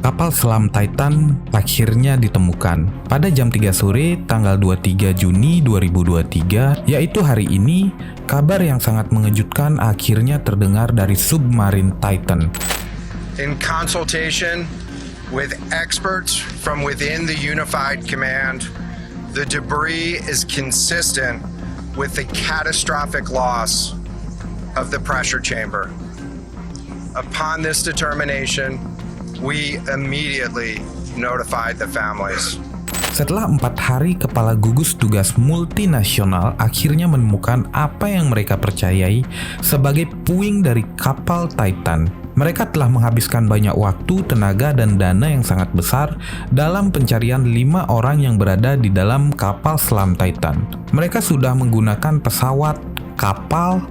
Kapal selam Titan akhirnya ditemukan pada jam 3 sore tanggal 23 Juni 2023, yaitu hari ini. Kabar yang sangat mengejutkan akhirnya terdengar dari submarin Titan. In consultation with experts from within the Unified Command, the debris is consistent with the catastrophic loss of the pressure chamber. Upon this determination, we immediately notified the families. Setelah 4 hari, kepala gugus tugas multinasional akhirnya menemukan apa yang mereka percayai sebagai puing dari kapal Titan. Mereka telah menghabiskan banyak waktu, tenaga, dan dana yang sangat besar dalam pencarian 5 orang yang berada di dalam kapal selam Titan. Mereka sudah menggunakan pesawat, kapal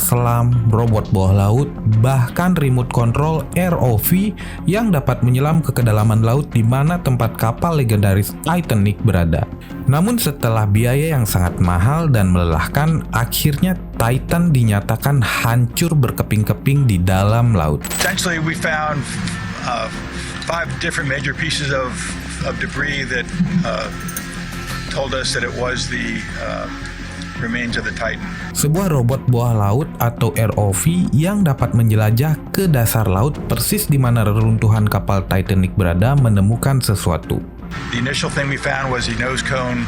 selam, robot bawah laut, bahkan remote control ROV yang dapat menyelam ke kedalaman laut di mana tempat kapal legendaris Titanic berada. Namun setelah biaya yang sangat mahal dan melelahkan, akhirnya Titan dinyatakan hancur berkeping-keping di dalam laut. Essentially, we found 5 different major pieces of debris that told us that it was the remains of the Titan. Sebuah robot bawah laut atau ROV yang dapat menjelajah ke dasar laut persis di mana reruntuhan kapal Titanic berada menemukan sesuatu. The initial thing we found was the nose cone,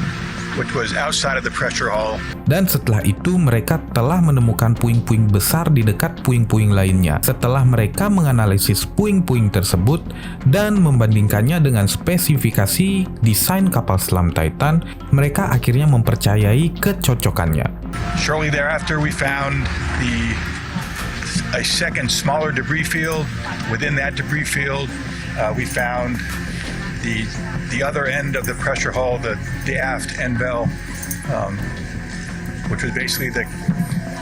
which was outside of the pressure hull. Dan setelah itu mereka telah menemukan puing-puing besar di dekat puing-puing lainnya. Setelah mereka menganalisis puing-puing tersebut dan membandingkannya dengan spesifikasi desain kapal selam Titan, mereka akhirnya mempercayai kecocokannya. Shortly thereafter, we found a second smaller debris field. Within that debris field, we found the other end of the pressure hull, the aft end bell, which was basically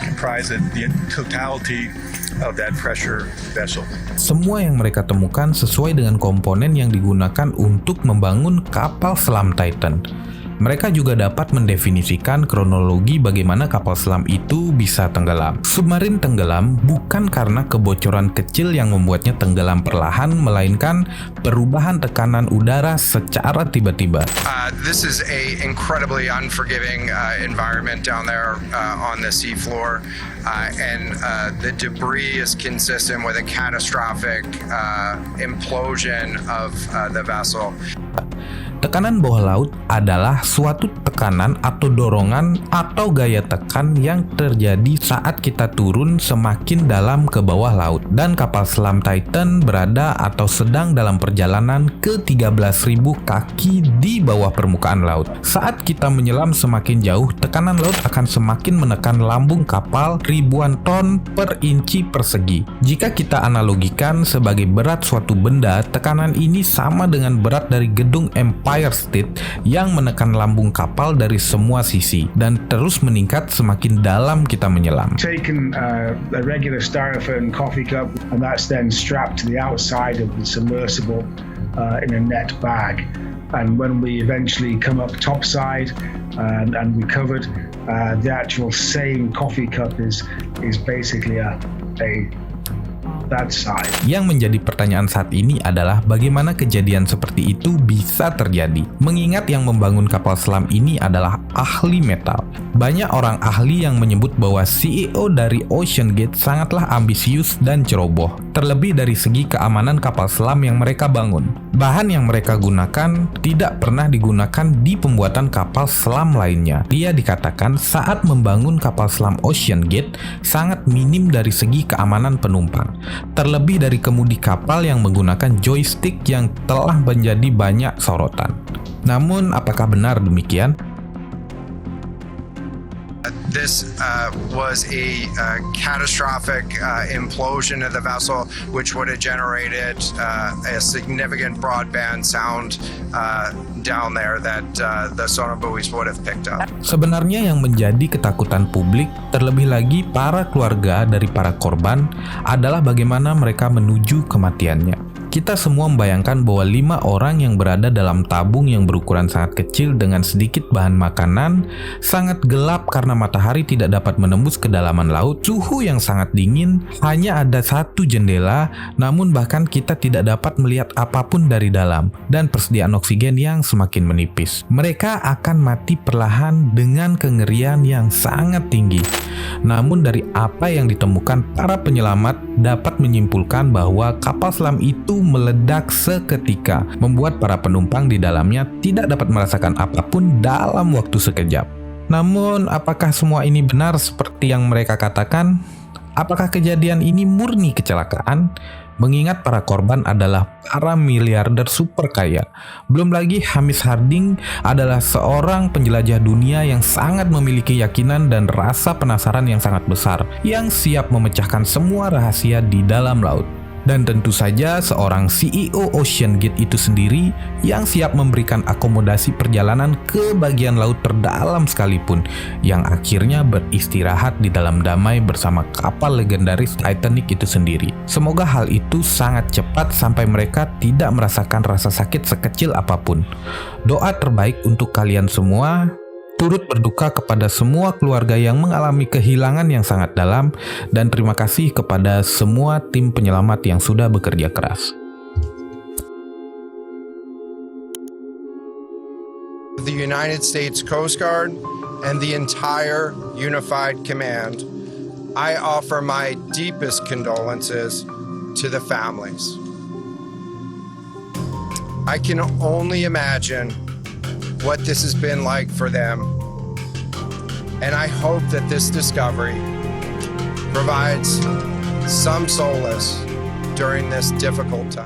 comprised of the totality of that pressure vessel. Semua yang mereka temukan sesuai dengan komponen yang digunakan untuk membangun kapal selam Titan. Mereka juga dapat mendefinisikan kronologi bagaimana kapal selam itu bisa tenggelam. Submarin tenggelam bukan karena kebocoran kecil yang membuatnya tenggelam perlahan, melainkan perubahan tekanan udara secara tiba-tiba. This is a incredibly unforgiving environment down there on the seafloor, and the debris is consistent with a catastrophic implosion of the vessel. Tekanan bawah laut adalah suatu tekanan atau dorongan atau gaya tekan yang terjadi saat kita turun semakin dalam ke bawah laut. Dan kapal selam Titan berada atau sedang dalam perjalanan ke 13.000 kaki di bawah permukaan laut. Saat kita menyelam semakin jauh, tekanan laut akan semakin menekan lambung kapal ribuan ton per inci persegi. Jika kita analogikan sebagai berat suatu benda, tekanan ini sama dengan berat dari gedung Empire State yang menekan lambung kapal dari semua sisi dan terus meningkat semakin dalam kita menyelam. Taken a regular styrofoam coffee cup and that's then strapped to the outside of the submersible in a net bag. And when we eventually come up topside and recovered, the actual same coffee cup is basically a that side. Yang menjadi pertanyaan saat ini adalah bagaimana kejadian seperti itu bisa terjadi. Mengingat yang membangun kapal selam ini adalah ahli metal. Banyak orang ahli yang menyebut bahwa CEO dari OceanGate sangatlah ambisius dan ceroboh, terlebih dari segi keamanan kapal selam yang mereka bangun. Bahan yang mereka gunakan tidak pernah digunakan di pembuatan kapal selam lainnya. Dia dikatakan saat membangun kapal selam OceanGate sangat minim dari segi keamanan penumpang. Terlebih dari kemudi kapal yang menggunakan joystick yang telah menjadi banyak sorotan. Namun, apakah benar demikian? This was a catastrophic implosion of the vessel, which would have generated a significant broadband sound down there that the sonar buoys would have picked up. Sebenarnya yang menjadi ketakutan publik, terlebih lagi para keluarga dari para korban, adalah bagaimana mereka menuju kematiannya. Kita semua membayangkan bahwa 5 orang yang berada dalam tabung yang berukuran sangat kecil dengan sedikit bahan makanan, sangat gelap karena matahari tidak dapat menembus kedalaman laut, suhu yang sangat dingin, hanya ada satu jendela, namun bahkan kita tidak dapat melihat apapun dari dalam, dan persediaan oksigen yang semakin menipis. Mereka akan mati perlahan dengan kengerian yang sangat tinggi. Namun dari apa yang ditemukan para penyelamat dapat menyimpulkan bahwa kapal selam itu meledak seketika, membuat para penumpang di dalamnya tidak dapat merasakan apapun dalam waktu sekejap. Namun, apakah semua ini benar seperti yang mereka katakan? Apakah kejadian ini murni kecelakaan? Mengingat para korban adalah para miliarder super kaya. Belum lagi Hamish Harding adalah seorang penjelajah dunia yang sangat memiliki keyakinan dan rasa penasaran yang sangat besar, yang siap memecahkan semua rahasia di dalam laut. Dan tentu saja seorang CEO Ocean Gate itu sendiri yang siap memberikan akomodasi perjalanan ke bagian laut terdalam sekalipun, yang akhirnya beristirahat di dalam damai bersama kapal legendaris Titanic itu sendiri. Semoga hal itu sangat cepat sampai mereka tidak merasakan rasa sakit sekecil apapun. Doa terbaik untuk kalian semua. Turut berduka kepada semua keluarga yang mengalami kehilangan yang sangat dalam, dan terima kasih kepada semua tim penyelamat yang sudah bekerja keras. The United States Coast Guard and the entire Unified Command, I offer my deepest condolences to the families. I can only imagine what this has been like for them, and I hope that this discovery provides some solace during this difficult time.